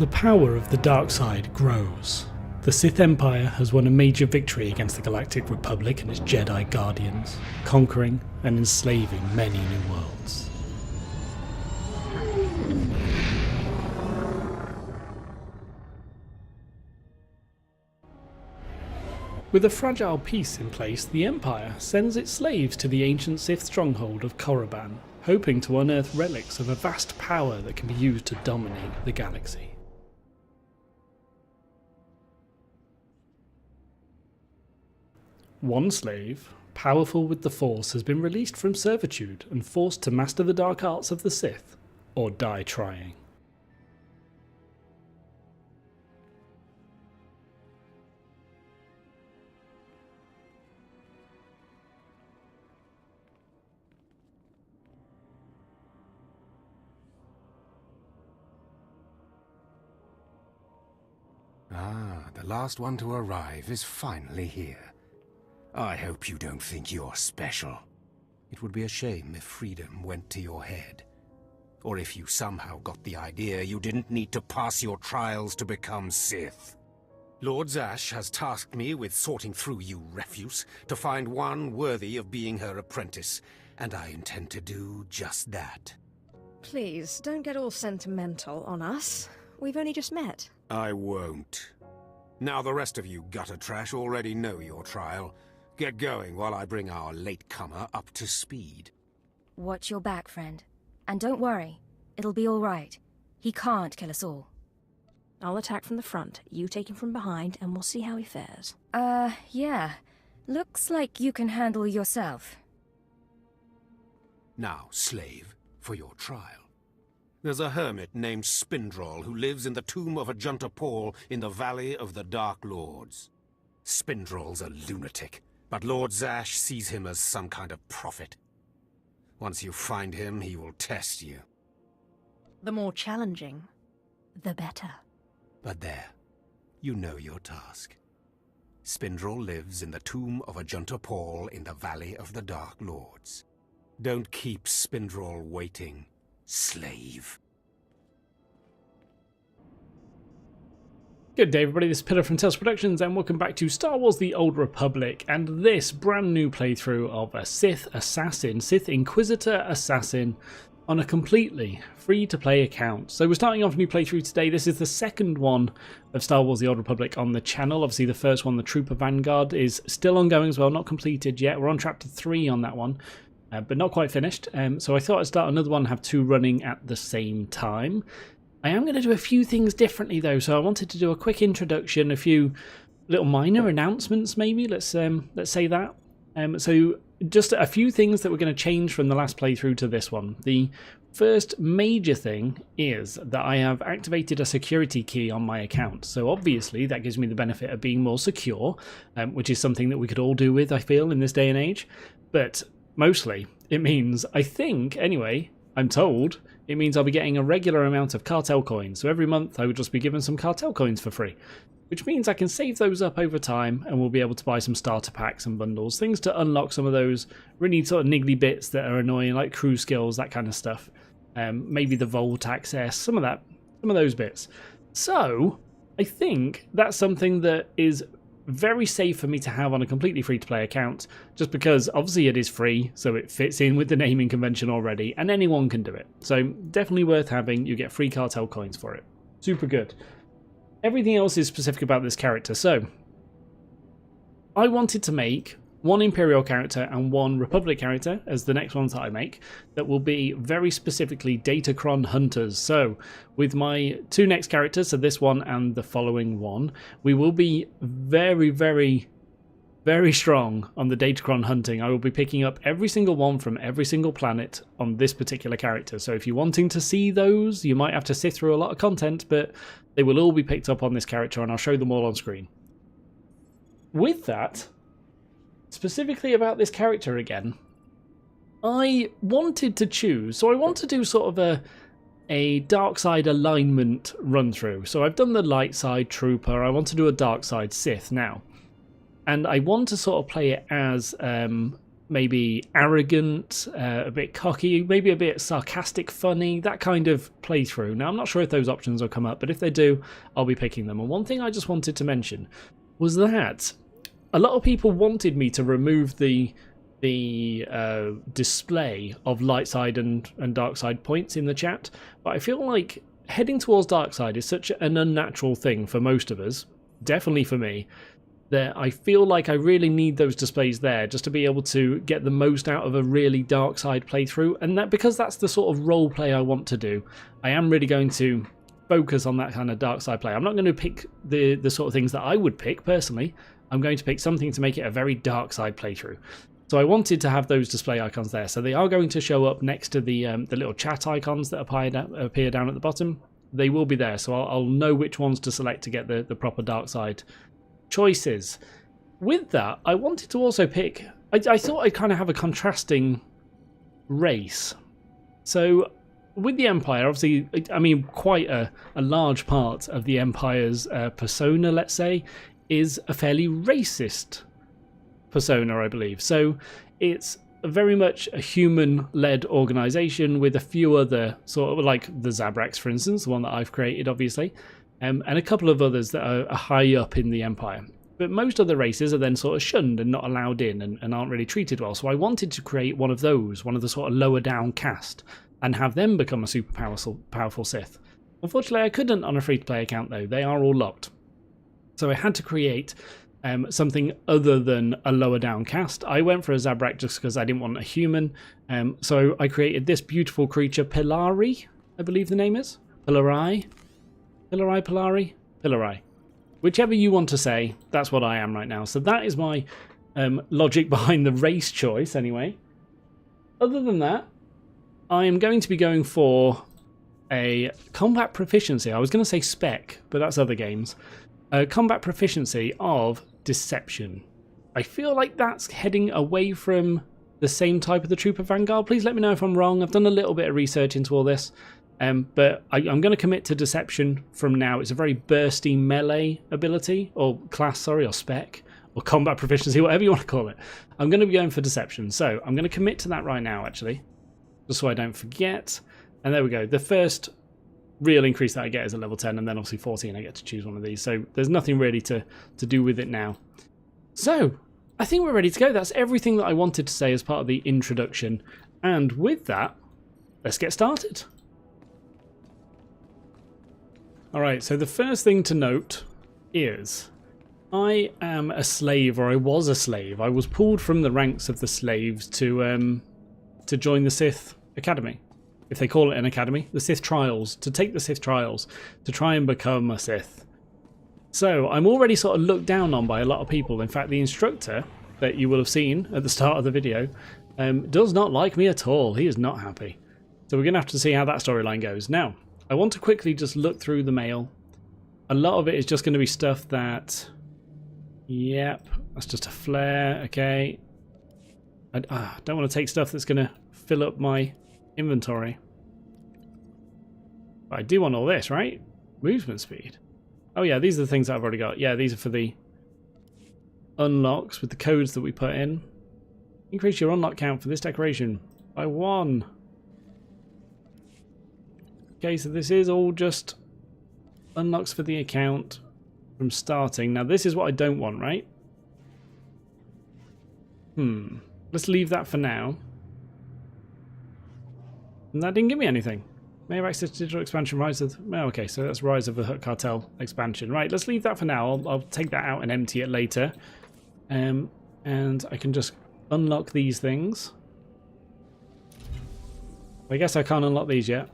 The power of the dark side grows. The Sith Empire has won a major victory against the Galactic Republic and its Jedi Guardians, conquering and enslaving many new worlds. With a fragile peace in place, the Empire sends its slaves to the ancient Sith stronghold of Korriban, hoping to unearth relics of a vast power that can be used to dominate the galaxy. One slave, powerful with the Force, has been released from servitude and forced to master the dark arts of the Sith, or die trying. Ah, the last one to arrive is finally here. I hope you don't think you're special. It would be a shame if freedom went to your head. Or if you somehow got the idea you didn't need to pass your trials to become Sith. Lord Zash has tasked me with sorting through you refuse to find one worthy of being her apprentice, and I intend to do just that. Please, don't get all sentimental on us. We've only just met. I won't. Now the rest of you gutter trash already know your trial. Get going while I bring our latecomer up to speed. Watch your back, friend. And don't worry, it'll be all right. He can't kill us all. I'll attack from the front, you take him from behind, and we'll see how he fares. Yeah. Looks like you can handle yourself. Now, slave, for your trial. There's a hermit named Spindrol who lives in the tomb of Ajunta Paul in the Valley of the Dark Lords. Spindrol's a lunatic, but Lord Zash sees him as some kind of prophet. Once you find him, he will test you. The more challenging, the better. But there, you know your task. Spindrol lives in the tomb of Ajunta Paul in the Valley of the Dark Lords. Don't keep Spindrol waiting, slave. Good day everybody, this is Pillar from Tales Productions and welcome back to Star Wars The Old Republic and this brand new playthrough of a Sith Assassin, Sith Inquisitor Assassin on a completely free-to-play account. So we're starting off a new playthrough today. This is the second one of Star Wars The Old Republic on the channel. Obviously the first one, the Trooper Vanguard, is still ongoing as well, not completed yet. We're on chapter 3 on that one. But not quite finished, so I thought I'd start another one, have two running at the same time. I am going to do a few things differently though, so I wanted to do a quick introduction, a few little minor announcements maybe, let's say that. So just a few things that we're going to change from the last playthrough to this one. The first major thing is that I have activated a security key on my account, so obviously that gives me the benefit of being more secure, which is something that we could all do with, I feel, in this day and age, but mostly, it means, I think, anyway, I'm told, it means I'll be getting a regular amount of cartel coins. So every month I would just be given some cartel coins for free, which means I can save those up over time and we'll be able to buy some starter packs and bundles, things to unlock some of those really sort of niggly bits that are annoying, like crew skills, that kind of stuff. Maybe the vault access, some of those bits. So I think that's something that is very safe for me to have on a completely free-to-play account, just because obviously it is free, so it fits in with the naming convention already, and anyone can do it. So definitely worth having. You get free cartel coins for it. Super good. Everything else is specific about this character. So I wanted to make one Imperial character and one Republic character as the next ones that I make that will be very specifically Datacron hunters. So with my two next characters, so this one and the following one, we will be very, very, very strong on the Datacron hunting. I will be picking up every single one from every single planet on this particular character. So if you're wanting to see those, you might have to sift through a lot of content, but they will all be picked up on this character and I'll show them all on screen. With that, specifically about this character again, I wanted to choose, so I want to do sort of a dark side alignment run through. So I've done the light side Trooper, I want to do a dark side Sith now. And I want to sort of play it as maybe arrogant, a bit cocky, maybe a bit sarcastic, funny, that kind of playthrough. Now, I'm not sure if those options will come up, but if they do, I'll be picking them. And one thing I just wanted to mention was that a lot of people wanted me to remove the display of light side and dark side points in the chat, but I feel like heading towards dark side is such an unnatural thing for most of us, definitely for me, that I feel like I really need those displays there just to be able to get the most out of a really dark side playthrough. And that, because that's the sort of role play I want to do, I am really going to focus on that kind of dark side play. I'm not going to pick the sort of things that I would pick personally. I'm going to pick something to make it a very dark side playthrough. So I wanted to have those display icons there. So they are going to show up next to the little chat icons that appear down at the bottom. They will be there, so I'll know which ones to select to get the proper dark side choices. With that, I wanted to also pick... I thought I'd kind of have a contrasting race. So with the Empire, obviously, I mean, quite a large part of the Empire's persona, let's say, is a fairly racist persona, I believe. So it's very much a human-led organization with a few other sort of, like the Zabraks, for instance, the one that I've created, obviously, and a couple of others that are high up in the Empire. But most other races are then sort of shunned and not allowed in and aren't really treated well. So I wanted to create one of those, one of the sort of lower down caste, and have them become a super powerful Sith. Unfortunately, I couldn't on a free-to-play account, though. They are all locked. So I had to create something other than a lower down caste. I went for a Zabrak just because I didn't want a human. So I created this beautiful creature, Pilari, I believe the name is. Pilari? Pilari. Whichever you want to say, that's what I am right now. So that is my logic behind the race choice, anyway. Other than that, I am going to be going for a combat proficiency. I was going to say spec, but that's other games. Combat proficiency of deception. I feel like that's heading away from the same type of the Trooper Vanguard. Please let me know if I'm wrong. I've done a little bit of research into all this. But I'm going to commit to deception from now. It's a very bursty melee ability, or class, sorry, or spec, or combat proficiency, whatever you want to call it. I'm going to be going for deception. So I'm going to commit to that right now, actually, just so I don't forget. And there we go. The first real increase that I get is at level 10, and then obviously 14 I get to choose one of these. So there's nothing really to do with it now. So I think we're ready to go. That's everything that I wanted to say as part of the introduction. And with that, let's get started. Alright, so the first thing to note is I am a slave, or I was a slave. I was pulled from the ranks of the slaves to join the Sith Academy. If they call it an academy, the Sith Trials, to take the Sith Trials, to try and become a Sith. So I'm already sort of looked down on by a lot of people. In fact, the instructor that you will have seen at the start of the video does not like me at all. He is not happy. So we're going to have to see how that storyline goes. Now, I want to quickly just look through the mail. A lot of it is just going to be stuff that... Yep, that's just a flare, okay. I don't want to take stuff that's going to fill up my inventory. But I do want all this, right? Movement speed. Oh yeah, these are the things that I've already got. Yeah, these are for the unlocks with the codes that we put in. Increase your unlock count for this decoration by 1. Okay, so this is all just unlocks for the account from starting. Now this is what I don't want, right? Let's leave that for now. And that didn't give me anything. May have access to digital expansion, Rise of... Oh, okay, so that's Rise of the Hutt Cartel expansion. Right, let's leave that for now. I'll take that out and empty it later. And I can just unlock these things. I guess I can't unlock these yet.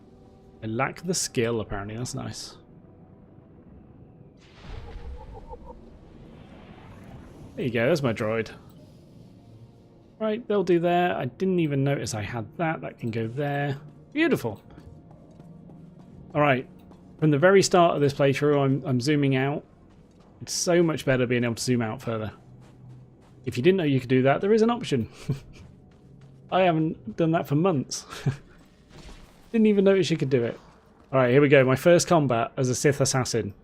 I lack the skill, apparently. That's nice. There you go, there's my droid. Right, they'll do there. I didn't even notice I had that. That can go there. Beautiful. Alright, from the very start of this playthrough, I'm zooming out. It's so much better being able to zoom out further. If you didn't know you could do that, there is an option. I haven't done that for months. Didn't even notice you could do it. Alright, here we go. My first combat as a Sith Assassin.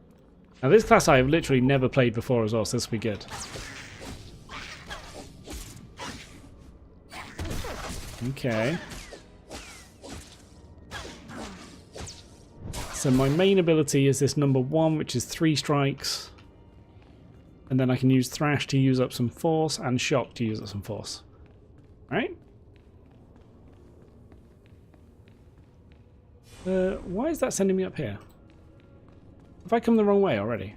Now this class I have literally never played before as well, so this will be good. Okay. So my main ability is this number 1, which is 3 strikes. And then I can use Thrash to use up some force and Shock to use up some force. Right? Why is that sending me up here? Have I come the wrong way already?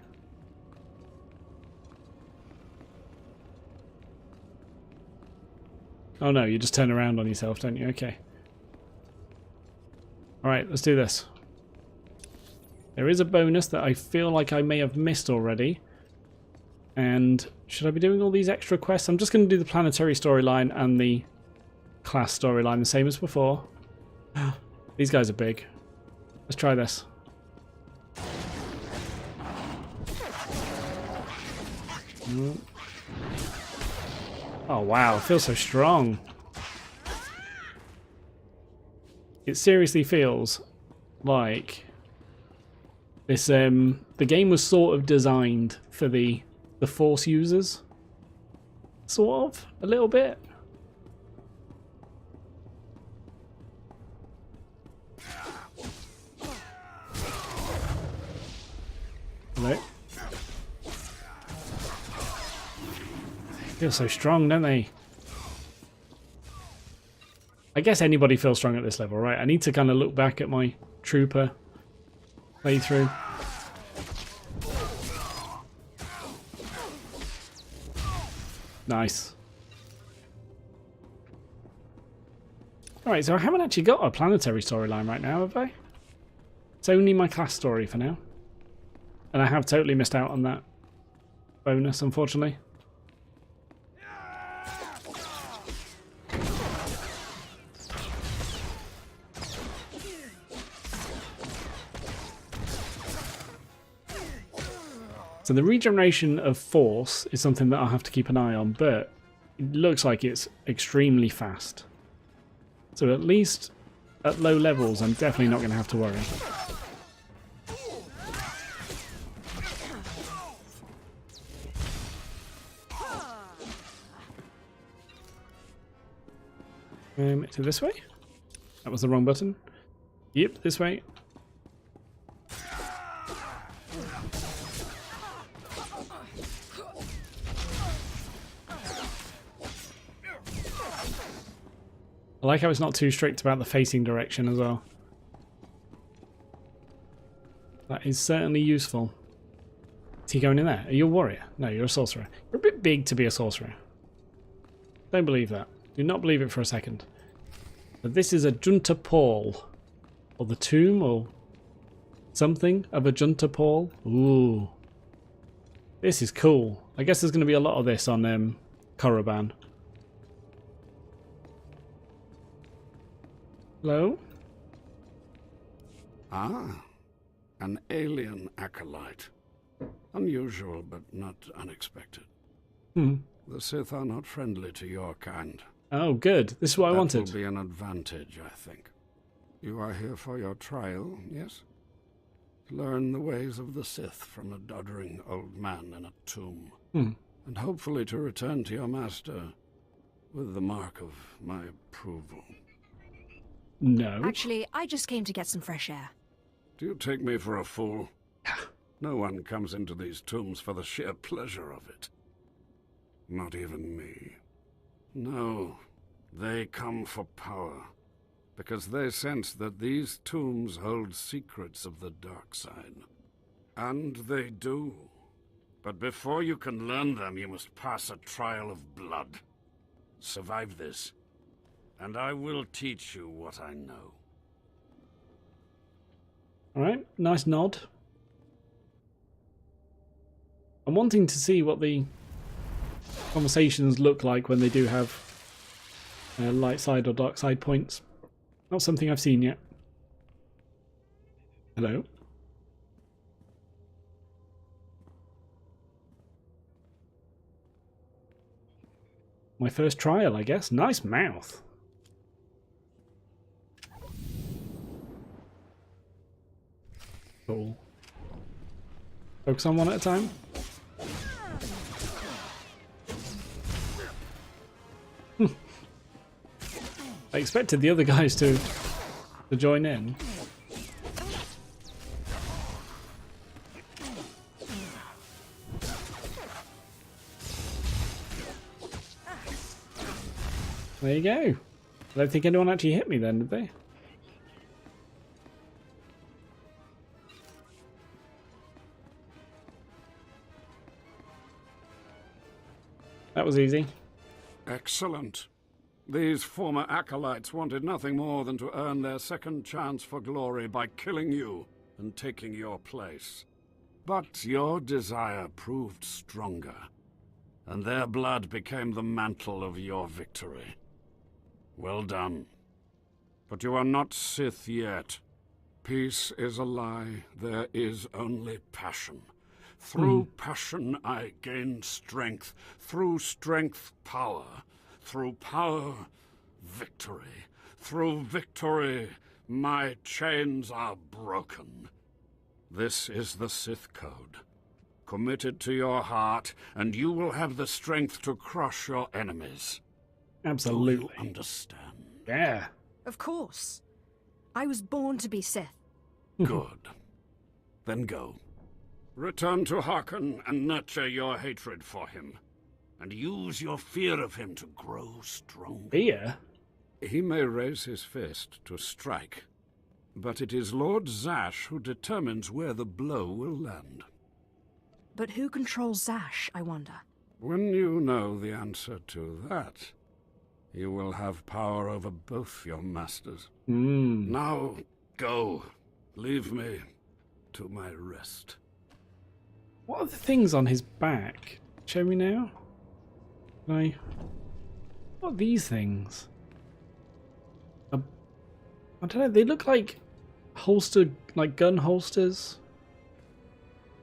Oh no, you just turn around on yourself, don't you? Okay. Alright, let's do this. There is a bonus that I feel like I may have missed already. And should I be doing all these extra quests? I'm just going to do the planetary storyline and the class storyline the same as before. These guys are big. Let's try this. Oh wow, it feels so strong. It seriously feels like this the game was sort of designed for the Force users. Sort of, a little bit. Hello. Feel so strong, don't they? I guess anybody feels strong at this level, right? I need to kind of look back at my Trooper playthrough. Nice. Alright, so I haven't actually got a planetary storyline right now, have I? It's only my class story for now. And I have totally missed out on that bonus, unfortunately. So the regeneration of force is something that I'll have to keep an eye on, but it looks like it's extremely fast. So at least at low levels, I'm definitely not going to have to worry. Is it this way? That was the wrong button. Yep, this way. I like how it's not too strict about the facing direction as well. That is certainly useful. Is he going in there? Are you a warrior? No, you're a sorcerer. You're a bit big to be a sorcerer. Don't believe that. Do not believe it for a second. But this is a Junta Paul. Or the tomb, or something of a Junta Paul. Ooh. This is cool. I guess there's going to be a lot of this on Korriban. Hello? Ah, an alien acolyte. Unusual, but not unexpected. The Sith are not friendly to your kind. Oh, good. This is what I wanted. That will be an advantage, I think. You are here for your trial, yes? Learn the ways of the Sith from a doddering old man in a tomb. And hopefully to return to your master with the mark of my approval. No. Actually, I just came to get some fresh air. Do you take me for a fool? No one comes into these tombs for the sheer pleasure of it. Not even me. No, they come for power, because they sense that these tombs hold secrets of the dark side. And they do. But before you can learn them, you must pass a trial of blood. Survive this, and I will teach you what I know. Alright, nice nod. I'm wanting to see what the conversations look like when they do have light side or dark side points. Not something I've seen yet. Hello? My first trial, I guess. Nice mouth. Cool. Focus on one at a time. I expected the other guys to join in. There you go. I don't think anyone actually hit me then, did they? That was easy. Excellent. These former acolytes wanted nothing more than to earn their second chance for glory by killing you and taking your place. But your desire proved stronger, and their blood became the mantle of your victory. Well done. But you are not Sith yet. Peace is a lie. There is only passion. Through passion I gain strength. Through strength, power. Through power, victory. Through victory, my chains are broken. This is the Sith Code. Commit it to your heart, and you will have the strength to crush your enemies. Absolutely. Do you understand? Yeah. Of course. I was born to be Sith. Good. Then go. Return to Harkon and nurture your hatred for him. And use your fear of him to grow stronger. Fear? He may raise his fist to strike, but it is Lord Zash who determines where the blow will land. But who controls Zash, I wonder? When you know the answer to that, you will have power over both your masters. Now, go. Leave me to my rest. What are the things on his back? Show me now. What are these things? I don't know, they look like holstered, like gun holsters.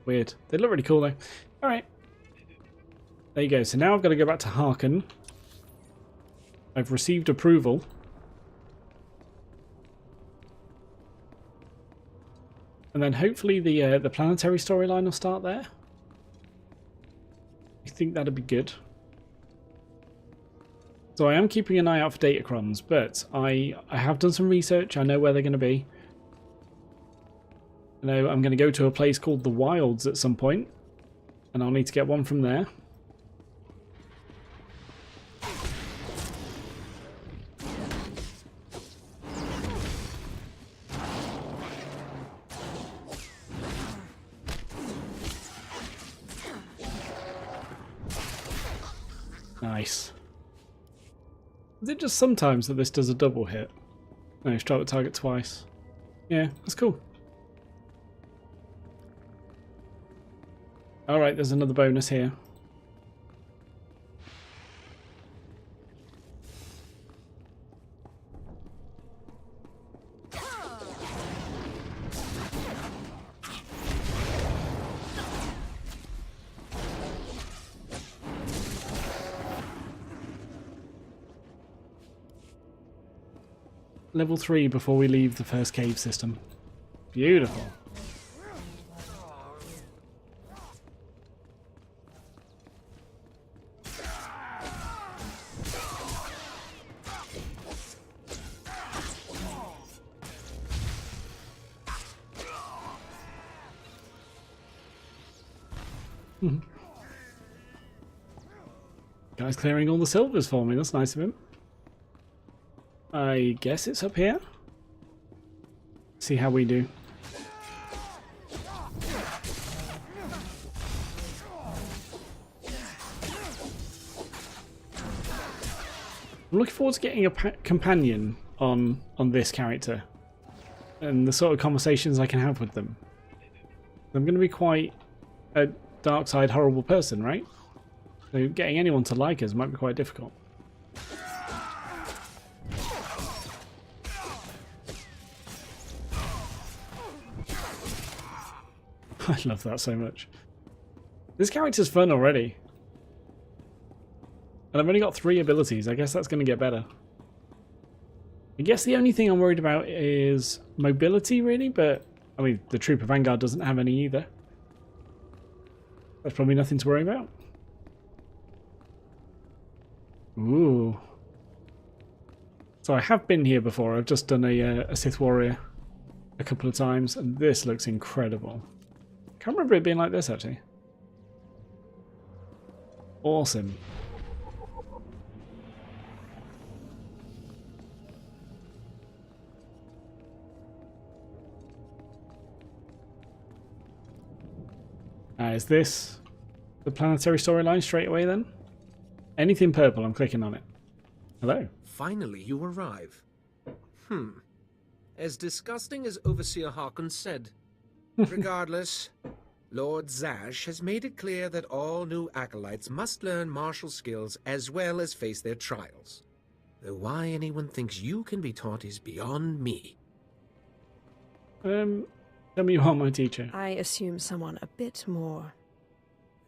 Weird. They look really cool though. Alright. There you go. So now I've got to go back to Harkon. I've received approval. And then hopefully the planetary storyline will start there. I think that'd be good. So I am keeping an eye out for datacrons, but I have done some research. I know where they're going to be. I know I'm going to go to a place called the Wilds at some point, and I'll need to get one from there. Nice. Is it just sometimes that this does a double hit? No, strike the target twice. Yeah, that's cool. Alright, there's another bonus here. Level 3 before we leave the first cave system. Beautiful. Guy's clearing all the silvers for me, that's nice of him. I guess it's up here. See how we do. I'm looking forward to getting a companion on this character and the sort of conversations I can have with them. I'm going to be quite a dark side horrible person, right? So getting anyone to like us might be quite difficult. I love that so much. This character's fun already. And I've only got 3 abilities. I guess that's going to get better. I guess the only thing I'm worried about is mobility, really. But, I mean, the Trooper Vanguard doesn't have any either. That's probably nothing to worry about. Ooh. So I have been here before. I've just done a Sith Warrior a couple of times, and this looks incredible. Can't remember it being like this, actually. Awesome. Is this the planetary storyline straight away then? Anything purple, I'm clicking on it. Hello. Finally, you arrive. As disgusting as Overseer Harkon said. Regardless, Lord Zash has made it clear that all new acolytes must learn martial skills as well as face their trials. Though why anyone thinks you can be taught is beyond me. Tell me you are my teacher. I assume someone a bit more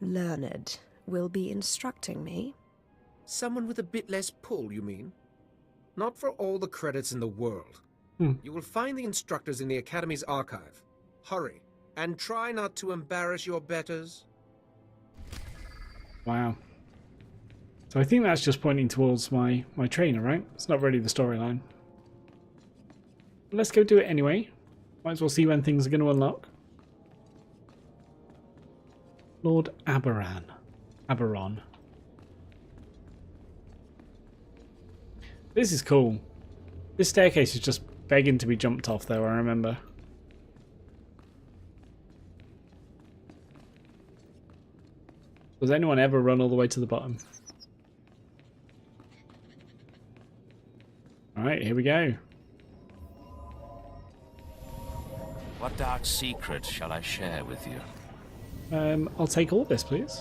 learned will be instructing me. Someone with a bit less pull, you mean? Not for all the credits in the world. You will find the instructors in the Academy's archive. Hurry, and try not to embarrass your betters. Wow. So I think that's just pointing towards my trainer, right? It's not really the storyline. Let's go do it anyway. Might as well see when things are going to unlock. Lord Aberon. This is cool. This staircase is just begging to be jumped off though, I remember. Does anyone ever run all the way to the bottom? Alright, here we go. What dark secret shall I share with you? I'll take all this, please.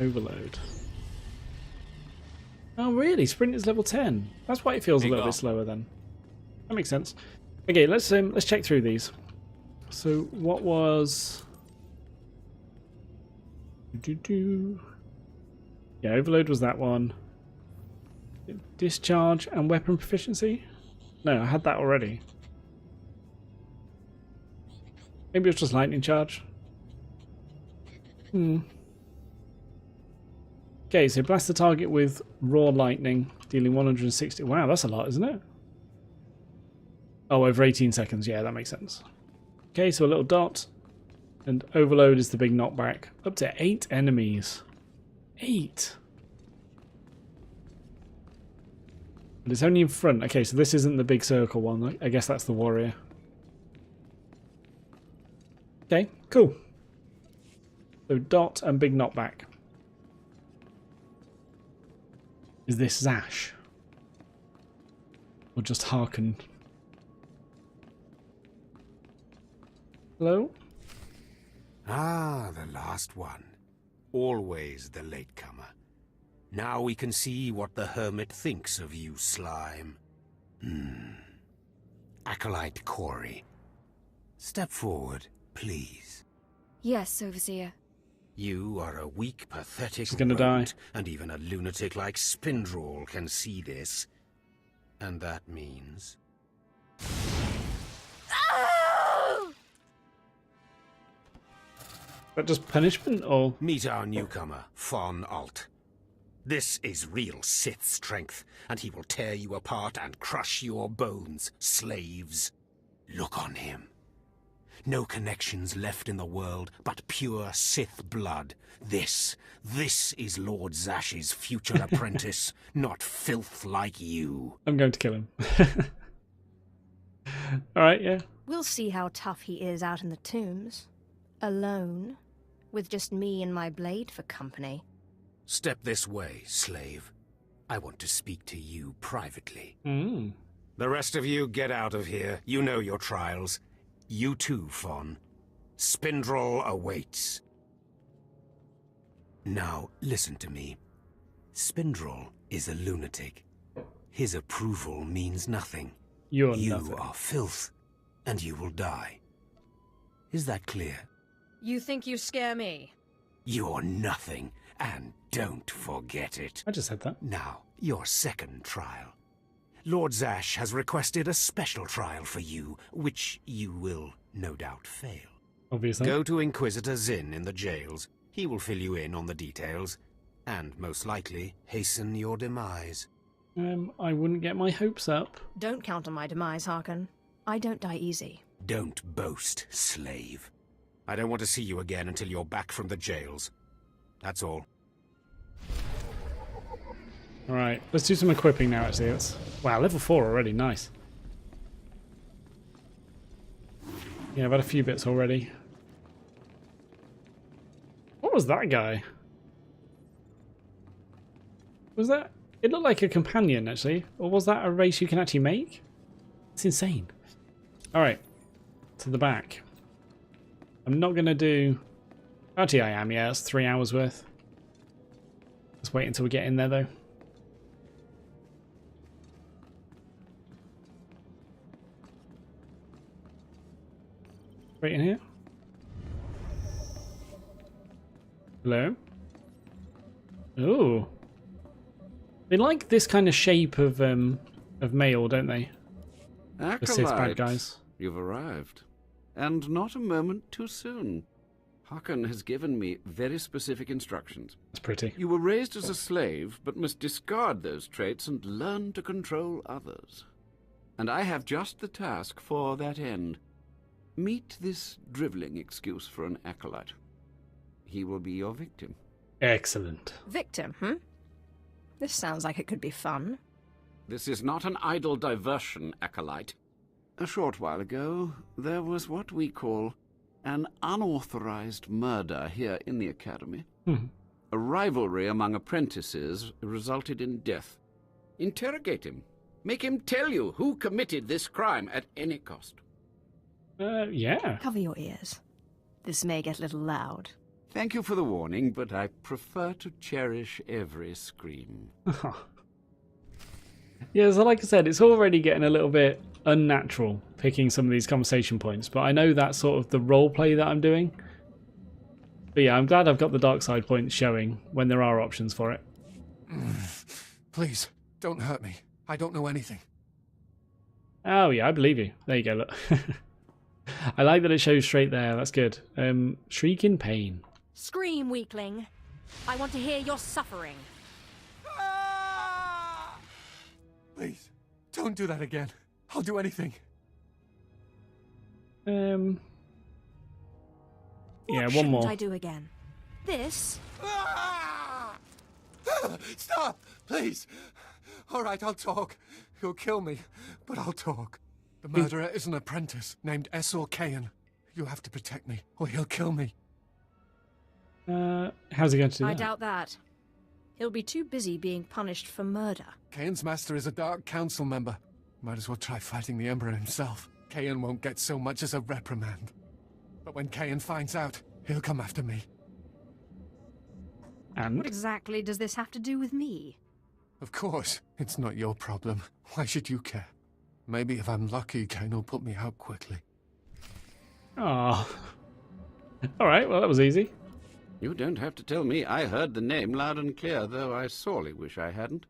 Overload. Oh, really? Sprint is level 10. That's why it feels a little bit slower then. That makes sense. Okay, let's check through these. So, what was... Yeah, overload was that one. Discharge and weapon proficiency? No, I had that already. Maybe it was just lightning charge. Okay, so blast the target with raw lightning, dealing 160. Wow, that's a lot, isn't it? Oh, over 18 seconds. Yeah, that makes sense. Okay, so a little dot. And overload is the big knockback. Up to 8 enemies. 8. But it's only in front. Okay, so this isn't the big circle one. I guess that's the warrior. Okay, cool. So dot and big knockback. Is this Zash? Or just Harkon? Hello? Ah, the last one. Always the latecomer. Now we can see what the Hermit thinks of you, slime. Acolyte Corey. Step forward, please. Yes, Overseer. You are a weak, pathetic She's gonna die. and even a lunatic like Spindrel can see this. And that means... Is that just punishment, or...? Meet our newcomer, Von Alt. This is real Sith strength, and he will tear you apart and crush your bones, slaves. Look on him. No connections left in the world, but pure Sith blood. This is Lord Zash's future apprentice, not filth like you. I'm going to kill him. Alright, yeah. We'll see how tough he is out in the tombs. Alone. With just me and my blade for company. Step this way, slave. I want to speak to you privately. The rest of you get out of here. You know your trials. You too, Fawn. Spindrel awaits. Now, listen to me. Spindrel is a lunatic. His approval means nothing. You You are filth, and you will die. Is that clear? You think you scare me? You're nothing, and don't forget it. I just said that. Now, your second trial. Lord Zash has requested a special trial for you, which you will no doubt fail. Obviously. Go to Inquisitor Zinn in the jails. He will fill you in on the details. And most likely, hasten your demise. I wouldn't get my hopes up. Don't count on my demise, Harkon. I don't die easy. Don't boast, slave. I don't want to see you again until you're back from the jails. That's all. Alright, let's do some equipping now, actually. Wow, level 4 already, nice. Yeah, I've had a few bits already. What was that guy? Was that... It looked like a companion, actually. Or was that a race you can actually make? It's insane. Alright, to the back. I'm not going to do... Actually, I am, yeah. It's 3 hours worth. Let's wait until we get in there, though. Right in here. Hello? Ooh. They like this kind of shape of male, don't they? The Sith bad guys. You've arrived. And not a moment too soon. Harkon has given me very specific instructions. That's pretty. You were raised as a slave, but must discard those traits and learn to control others. And I have just the task for that end. Meet this drivelling excuse for an acolyte. He will be your victim. Excellent. Victim, This sounds like it could be fun. This is not an idle diversion, acolyte. A short while ago, there was what we call an unauthorized murder here in the academy. A rivalry among apprentices resulted in death. Interrogate him. Make him tell you who committed this crime at any cost. Yeah. Cover your ears. This may get a little loud. Thank you for the warning, but I prefer to cherish every scream. Yeah, so like I said, it's already getting a little bit unnatural picking some of these conversation points, but I know that's sort of the role play that I'm doing. But yeah, I'm glad I've got the dark side points showing when there are options for it. Please, don't hurt me. I don't know anything. Oh yeah, I believe you. There you go, look. I like that it shows straight there, that's good. Shriek in pain. Scream, weakling. I want to hear your suffering. Please, don't do that again. I'll do anything. Yeah, What one more. shouldn't I do again? This? Stop, please. All right, I'll talk. He'll kill me, but I'll talk. The murderer is an apprentice named SWTOR. You have to protect me, or he'll kill me. How's he going to do that? I doubt that. He'll be too busy being punished for murder. Kayan's master is a Dark Council member. Might as well try fighting the Emperor himself. Kayan won't get so much as a reprimand. But when Kayan finds out, he'll come after me. And? What exactly does this have to do with me? Of course, it's not your problem. Why should you care? Maybe if I'm lucky, Kayan will put me out quickly. Oh. Alright, well that was easy. You don't have to tell me. I heard the name loud and clear, though I sorely wish I hadn't.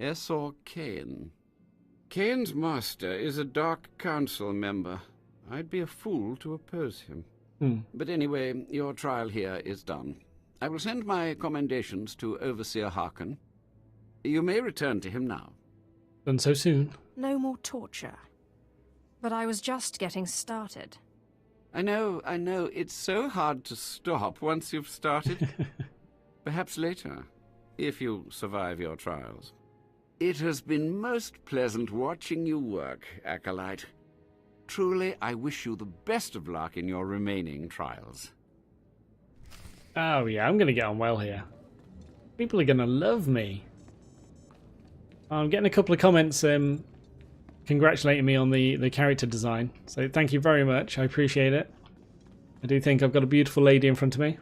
SWTOR. Kayan's master is a Dark Council member. I'd be a fool to oppose him. But anyway, your trial here is done. I will send my commendations to Overseer Harkon. You may return to him now. Done so soon. No more torture. But I was just getting started. I know. It's so hard to stop once you've started. Perhaps later, if you survive your trials. It has been most pleasant watching you work, Acolyte. Truly, I wish you the best of luck in your remaining trials. Oh yeah, I'm going to get on well here. People are going to love me. I'm getting a couple of comments congratulating me on the character design. So thank you very much. I appreciate it. I do think I've got a beautiful lady in front of me.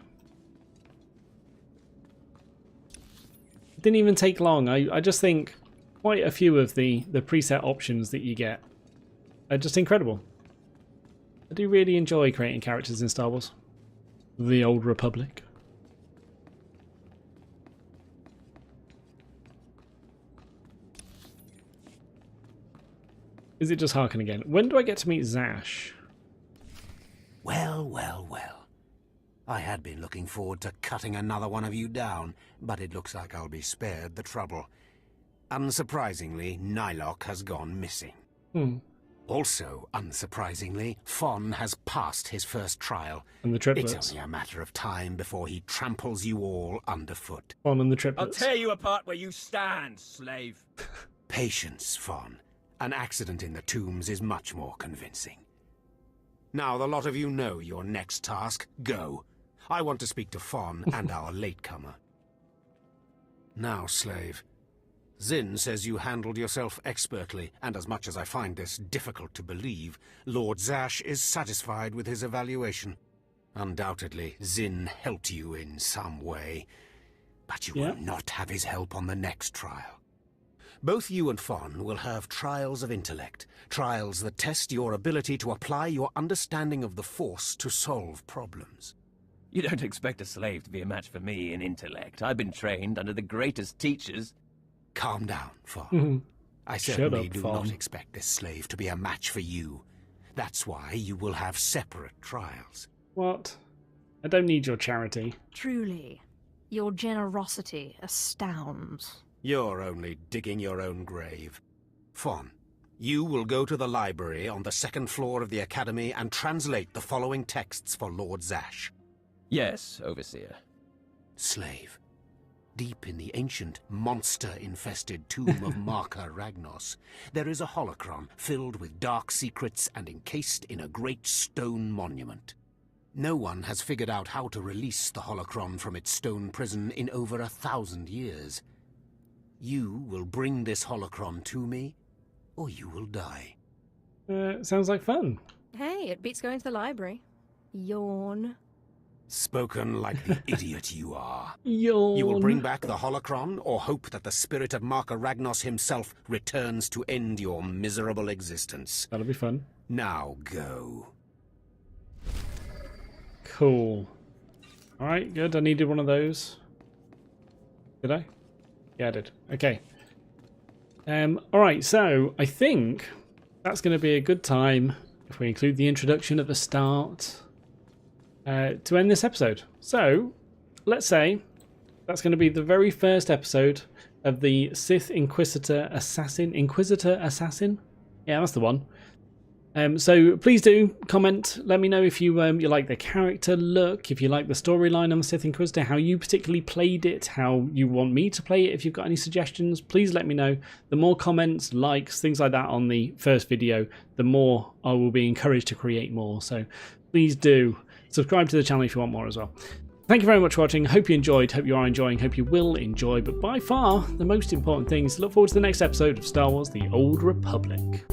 It didn't even take long. I just think quite a few of the preset options that you get are just incredible. I do really enjoy creating characters in Star Wars. The Old Republic. Is it just Harkon again? When do I get to meet Zash? Well, well, well. I had been looking forward to cutting another one of you down, but it looks like I'll be spared the trouble. Unsurprisingly, Nylock has gone missing. Also, unsurprisingly, Fon has passed his first trial. And the triplets. It's only a matter of time before he tramples you all underfoot. Fon and the triplets. I'll tear you apart where you stand, slave. Patience, Fon. An accident in the tombs is much more convincing. Now the lot of you know your next task. Go. I want to speak to Fon and our latecomer. Now, slave. Zin says you handled yourself expertly, and as much as I find this difficult to believe, Lord Zash is satisfied with his evaluation. Undoubtedly, Zin helped you in some way, but you will not have his help on the next trial. Both you and Fon will have trials of intellect, trials that test your ability to apply your understanding of the Force to solve problems. You don't expect a slave to be a match for me in intellect. I've been trained under the greatest teachers. Calm down, Fon. I certainly do Fon. not expect this slave to be a match for you. That's why you will have separate trials. What? I don't need your charity. Truly, your generosity astounds. You're only digging your own grave. Fon, you will go to the library on the second floor of the Academy and translate the following texts for Lord Zash. Yes, Overseer. Slave, deep in the ancient, monster-infested tomb of Marka Ragnos, there is a holocron filled with dark secrets and encased in a great stone monument. No one has figured out how to release the holocron from its stone prison in over 1,000 years. You will bring this holocron to me, or you will die. Sounds like fun. Hey, it beats going to the library. Yawn. Spoken like the idiot you are. Yawn. You will bring back the holocron, or hope that the spirit of Marka Ragnos himself returns to end your miserable existence. That'll be fun. Now go. Cool. Alright, good. I needed one of those. Did I? Yeah, I did. Okay. Alright, so I think that's going to be a good time, if we include the introduction at the start, to end this episode. So, let's say that's going to be the very first episode of the Sith Inquisitor Assassin. Inquisitor Assassin? Yeah, that's the one. So please do comment. Let me know if you like the character look, if you like the storyline on the Sith Inquisitor, how you particularly played it, how you want me to play it. If you've got any suggestions, please let me know. The more comments, likes, things like that on the first video, the more I will be encouraged to create more. So please do subscribe to the channel if you want more as well. Thank you very much for watching. Hope you enjoyed, hope you are enjoying, hope you will enjoy. But by far, the most important thing is to look forward to the next episode of Star Wars: The Old Republic.